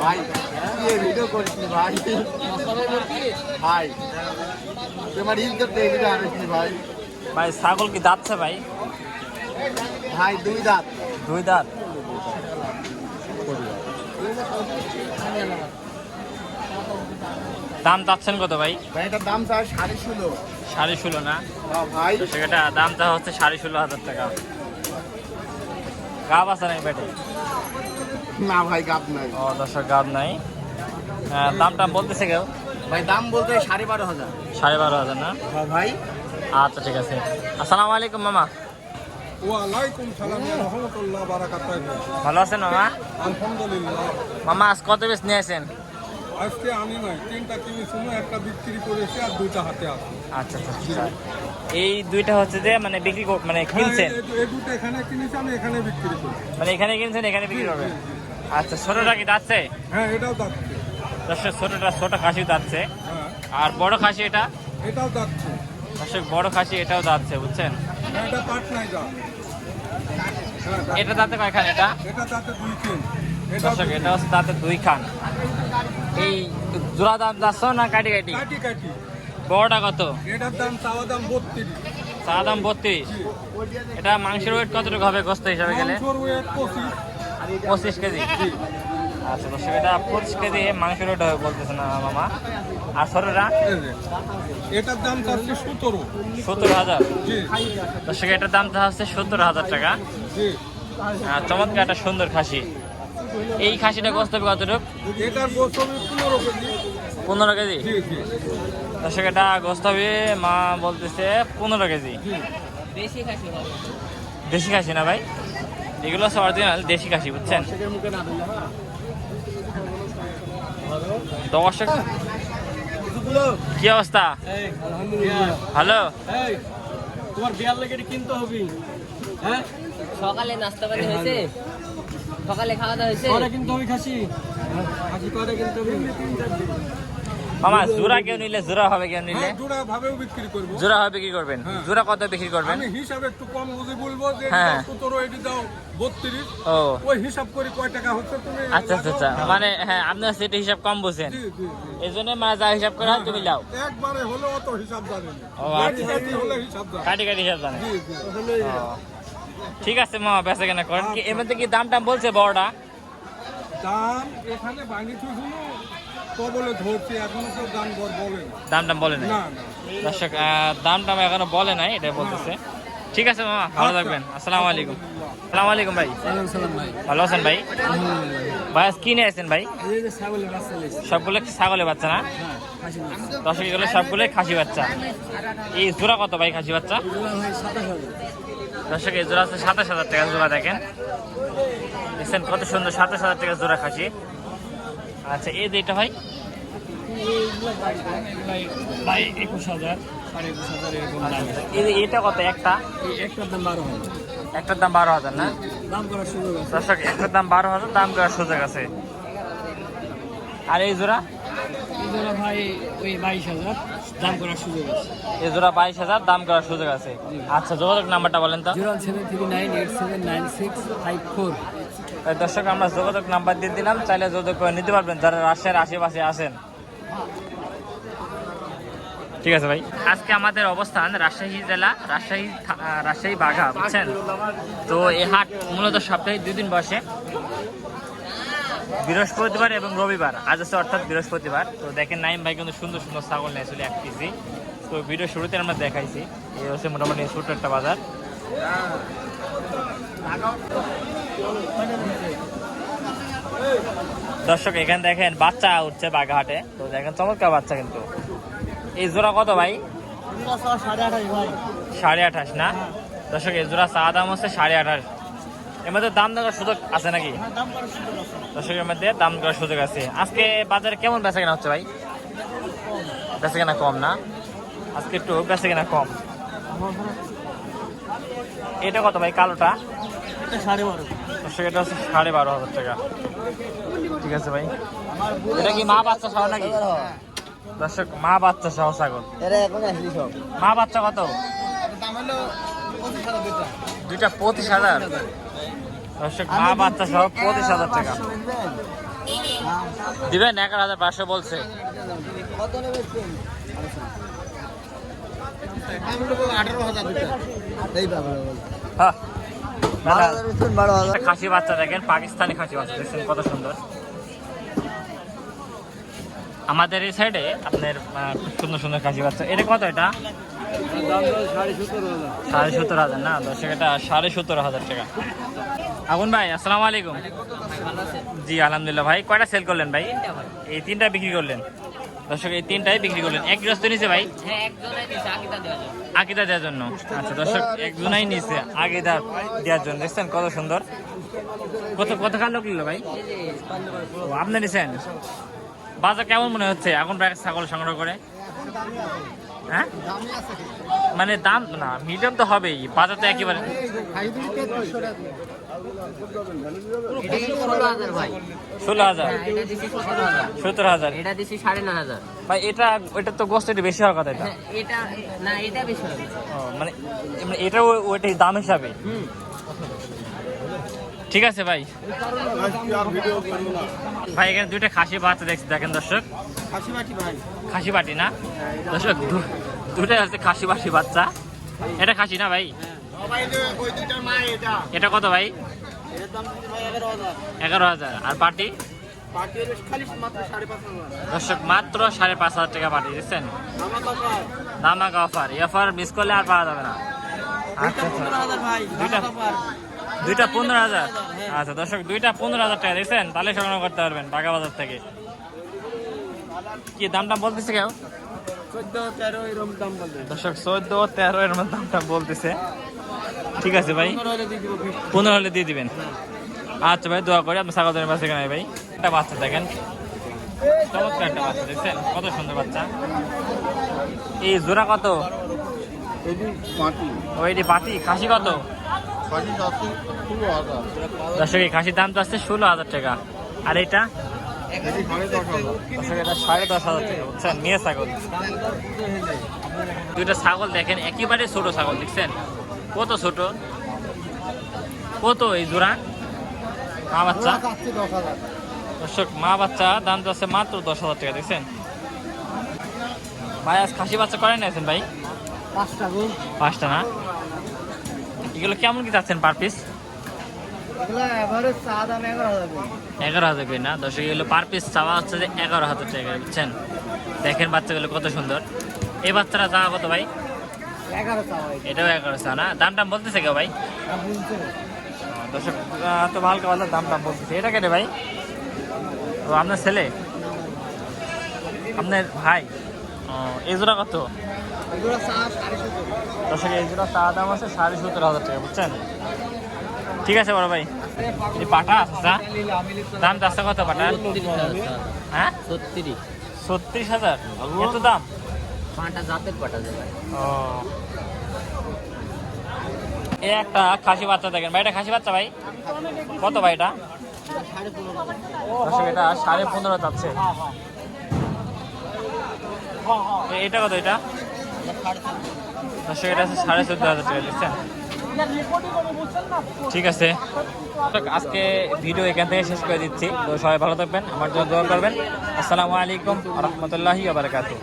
ভাই ভিডিও করছি ভাই ভাই তোমার ইজ্জত ভিডিও আনিস ভাই। ভাই ছাগল কি দাঁতছে ভাই? ভাই দুই দাঁত। দুই দাঁত। দাম চাচ্ছেন কত ভাই? ভাই এটার দাম চাই 16.5। 16.5 না ভাই সেটা দাম চা হচ্ছে 16.5 টাকা। গাব আছে নাকি পেটে? না ভাই গাব নাই। ও দর্শক গাব নাই। দামটা বলতেছে কেউ? ভাই দাম বলতে 12,500। 12,500 না? হ্যাঁ ভাই। আচ্ছা ঠিক আছে। আসসালামু আলাইকুম মামা। ওয়ালাইকুম সালাম রহমতুল্লাহ বারাকাতুহু। ভালো আছেন মামা? আলহামদুলিল্লাহ। মামা আজ কত পিস নিয়ে আসেন? আজকে আমি নয়, 3টা কিনেছি, একটা বিক্রি করেছি আর 2টা হাতে আছে। আচ্ছা আচ্ছা। এই দুইটা হচ্ছে যে মানে বিক্রি মানে কিনছেন? এই দুটো এখানে কিনেছি, আমি এখানে বিক্রি করি। মানে এখানে কিনছেন এখানে বিক্রি করবেন? আচ্ছা ছোটটা কি যাচ্ছে? হ্যাঁ এটাও যাচ্ছে। দর্শক ছোট খাসি যাচ্ছে। হ্যাঁ আর বড় খাসি এটা? এটাও যাচ্ছে। দর্শক বড় খাসি এটাও যাচ্ছে বুঝছেন? হ্যাঁ এটা পাট নাই যা। এটা দাঁতে কয়খান এটা? এটা যাচ্ছে 2 কিন। দর্শক এটা হচ্ছে দাঁতে 2 খান। এই জোড়া দাম যাচ্ছে না কাটি কাটি? কাটি কাটি। বড়টা কত? এটার দাম চাওয়া দাম 32। চা দাম 32। এটা মাংসের ওয়েট কতটুকু হবে গোস্ত হিসাবে গেলে? মাংসের ওয়েট 25 কেজি। আচ্ছা দর্শক এটা 25 কেজি মাংসের ওয়েট হবে বলতেছে না মামা। আর ছোটটা? এটার দাম চাচ্ছে 17। 17,000। জি দর্শক এটার দাম হচ্ছে 17,000 টাকা। জি। চমৎকার একটা সুন্দর খাসি। এই খাসিটা গোস্ত হবে কতটুকু? এটার গোস্ত হবে 15 কেজি। 15 কেজি। জি জি। দর্শক এটা গোস্ত হবে মা বলতেছে 15 কেজি। দেশি খাসি না ভাই? এগুলো হচ্ছে অরিজিনাল দেশি খাসি বুঝছেন? দর্শক কি অবস্থা? ভালো। তোমার বিয়ার লেগে কিনতে হবে। হ্যাঁ সকালে নাস্তা পানি হয়েছে, সকালে খাওয়া দাওয়া হয়েছে। করে কিনতে হবে খাসি, খাসি করে কিনতে হবে। মামা জোড়া কেউ নিলে জোড়া হবে, কেউ নিলে জোড়া ভাবেও বিক্রি করব। জোড়া হবে বিক্রি করবেন? জোড়া কত বিক্রি করবেন? আমি হিসাব একটু কম বুঝি বলবো যে হ্যাঁ। 17 এটি দাও 32। ও ওই হিসাব করে কয় টাকা হচ্ছে তুমি। আচ্ছা আচ্ছা আচ্ছা, মানে হ্যাঁ আপনি সেটা হিসাব কম বুঝেন, জি জি। এই জন্য মানে যা হিসাব করা তুমি লাও। একবারে হলো অত হিসাব জানেন। ও আচ্ছা, কাটি হলে হিসাব জানেন। কাটি কাটি হিসাব জানেন। জি জি। ও, ঠিক আছে মামা বেচা কেনা করেন কি? এর মধ্যে কি দাম টাম বলছে বড়টা? দাম এখানে বাঙি শুনো কবলে ধরছি, এখনো তো দাম বলে না। দাম টাম বলে নাই না না। দর্শক, দাম টাম এখনো বলে নাই, এটাই বলতেছে। ঠিক আছে মামা ভালো থাকবেন। আসসালামু আলাইকুম। আসসালামু আলাইকুম ভাই। ভাই ভালো আছেন ভাই? ভাই আজ কি নিয়ে আসছেন ভাই? এই যে ছাগলের বাচ্চা লেছে। সবগুলো ছাগলের বাচ্চা না? খাসি বাচ্চা দর্শক এগুলো সবগুলো খাসি বাচ্চা। এই জোড়া কত ভাই খাসি বাচ্চা? ভাই 27,000। দর্শক এই জোড়া আছে 27,000 টাকা জোড়া। দেখেন দেখছেন কত সুন্দর, 27,000 টাকা জোড়া খাসি। আচ্ছা এই যে এটা ভাই? ভাই 21,000, 21,500 এরকম দাম। এই যে এটা কত একটা? একটার দাম 12,000। একটার দাম 12,000 না? দাম করার সুযোগ আছে। দর্শক একটার দাম 12,000, দাম করার সুযোগ আছে। আর এই জোড়া? এই জোড়া ভাই ওই 22,000, দাম করার সুযোগ আছে। এই জোড়া 22,000, দাম করার সুযোগ আছে। আচ্ছা যোগাযোগ নাম্বারটা বলেন তো? 017398795 দর্শক আমরা যোগাযোগ নাম্বার দিয়ে দিলাম, চাইলে যোগাযোগ করে নিতে পারবেন যারা রাজশাহীর আশেপাশে আছেন। ঠিক আছে ভাই। আজকে আমাদের অবস্থান রাজশাহী জেলা, রাজশাহী বাঘা বুঝছেন তো। এই হাট মূলত সপ্তাহে 2 দিন বসে, বৃহস্পতিবার এবং রবিবার। আজ আছে অর্থাৎ বৃহস্পতিবার। তো দেখেন নাইম ভাই কিন্তু সুন্দর সুন্দর ছাগল নিয়ে আসলে 1 কেজি। তো ভিডিও শুরুতে আমরা দেখাইছি, এই হচ্ছে মোটামুটি ছোট একটা বাজার। দর্শক এখানে দেখেন বাচ্চা উঠছে বাঘাহাটে। তো দেখেন চমৎকার বাচ্চা কিন্তু। এই জোড়া কত ভাই? 28,500 ভাই। 28.5 না? দর্শক এই জোড়া চা দাম হচ্ছে 28.5। এর মধ্যে দাম দেওয়ার সুযোগ আছে নাকি? দাম করার সুযোগ আছে। দর্শক এর মধ্যে দাম দেওয়ার সুযোগ আছে। আজকে বাজারে কেমন বেচা কেনা হচ্ছে ভাই? বেচা কেনা কম না? আজকে একটু বেচা কেনা কম। এটা কত ভাই কালোটা? এটা 12,500। দর্শক এটা হচ্ছে 12,500 টাকা। ঠিক আছে ভাই। এটা কি মা বাচ্চা সহ নাকি? দর্শক মা বাচ্চা সহ ছাগল। এরা এখন আসলি সব। মা বাচ্চা কত? দাম হলো 25,000 দুইটা 25,000। দর্শক মা বাচ্চা সহ 25,000 টাকা। দিবেন 11,500 বলছে। কত নেবে আমি বলবো 18,000 দিতে এই বাবা হ্যাঁ 12,000 একটা খাসি বাচ্চা দেখেন, পাকিস্তানি খাসি বাচ্চা দেখছেন কত সুন্দর। আমাদের এই সাইডে আপনার খুব সুন্দর সুন্দর খাসি বাচ্চা। এটা কত? এটা 17,500 না দর্শক, এটা 17,500 টাকা। আগুন ভাই আসসালামু আলাইকুম। জি আলহামদুলিল্লাহ। ভাই কয়টা সেল করলেন ভাই? এই 3টা বিক্রি করলেন দর্শক, এই 3টাই বিক্রি করলেন। এক গৃহস্থ নিচে ভাই হ্যাঁ একজনের দিছে আকিদা দেওয়ার জন্য। আকিদা দেওয়ার জন্য। আচ্ছা দর্শক, একজনাই নিচে আকিদা দেওয়ার জন্য। দেখছেন কত সুন্দর। কত কার লোক নিল ভাই? ও, আপনি নিছেন। বাজার কেমন মনে হচ্ছে এখন প্রায় ছাগল সংগ্রহ করে? হ্যাঁ মানে দাম না মিডিয়াম তো হবেই, বাজার তো একেবারে। এটা কিন্তু 16,000 ভাই। 16,000 হ্যাঁ, এটা দিছি 17,000। 17,000 এটা দিছি 9,500। ভাই এটা তো গোস্ত একটু বেশি হওয়ার কথা। এটা হ্যাঁ, এটা না এটা বেশি হবে। ও, মানে এটা ওইটাই দাম হিসাবে। ঠিক আছে ভাই। ভাই এখানে 2টা খাসি বাচ্চা দেখছি দেখেন দর্শক, খাসি বাটি না দর্শক, 2টাই হচ্ছে খাসি বাটি বাচ্চা। এটা খাসি না ভাই? এটা কত ভাই? 11,000। আর পাটি দর্শক মাত্র 5,500 টাকা পাটি দিচ্ছেন। দামাক অফার, এই অফার মিস করলে আর পাওয়া যাবে না। আচ্ছা দুইটা 15,000। আচ্ছা দর্শক, 2টা 15,000 টাকা দিচ্ছেন, তাহলে সংগ্রহ করতে পারবেন ঢাকা বাজার থেকে। কি দামটা বলতেছে কেউ? 14-13 এরকম দাম বলবে দর্শক 14-13 এর মধ্যে দামটা বলতেছে। ঠিক আছে ভাই, 15 হলে দিয়ে দিবেন। আচ্ছা ভাই, দোয়া করি আপনার স্বাগতের বাচ্চা কেন ভাই। একটা বাচ্চা দেখেন, চমৎকার একটা বাচ্চা দেখছেন কত সুন্দর বাচ্চা। এই জোড়া কত? ওইটি পাটি। খাসি কত? দর্শক এই খাসির দাম তো আছে 16,000 টাকা। আর এটা দর্শক এটা 10,500 টাকা বুঝছেন, মেয়ে ছাগল। 2টা ছাগল দেখেন, একেবারে ছোট ছাগল দেখছেন কত ছোট। কত এই জোড়া? মা বাচ্চা দর্শক, মা বাচ্চা দাম তো আছে মাত্র 10,000 টাকা দেখছেন। ভাই আজ খাসি বাচ্চা করেন আছেন ভাই? 5টা না? এগুলো কেমন কি চাচ্ছেন পার পিস? 11,000 করে না দর্শক, এগুলো পার পিস চাওয়া হচ্ছে যে 11,000 টাকা বুঝছেন। দেখেন বাচ্চাগুলো কত সুন্দর। এই বাচ্চাটা চাওয়া কত ভাই? এটাও 11,000 না? দাম টাম বলতেছে কেউ ভাই? দর্শক তো ভালো ভালো দাম টাম বলতেছে। এটা কেটে ভাই? ও আপনার ছেলে, আপনার ভাই? ও, এই জোড়া কত? দর্শক এই জোড়া চা দাম আছে 17,500 টাকা বুঝছেন। ঠিক আছে বড় ভাই। এই পাটা আছে দাম চাচ্ছে কত পাটা? 36,000। হ্যাঁ 36,000 এত দাম? পাটা জাতের পাটা যাবে। ও, এই একটা খাসি বাচ্চা দেখেন ভাই, এটা খাসি বাচ্চা ভাই কত ভাই এটা? দর্শক এটা 15.5 চাচ্ছে। এটা কত? এটা দর্শক এটা আছে 14,500 টাকা দিচ্ছেন। ঠিক আছে, আজকে ভিডিও এখান থেকে শেষ করে দিচ্ছি। তো সবাই ভালো থাকবেন, আমার জন্য দোয়া করবেন। আসসালামু আলাইকুম ওয়া রাহমাতুল্লাহি ওয়া বারাকাতুহু।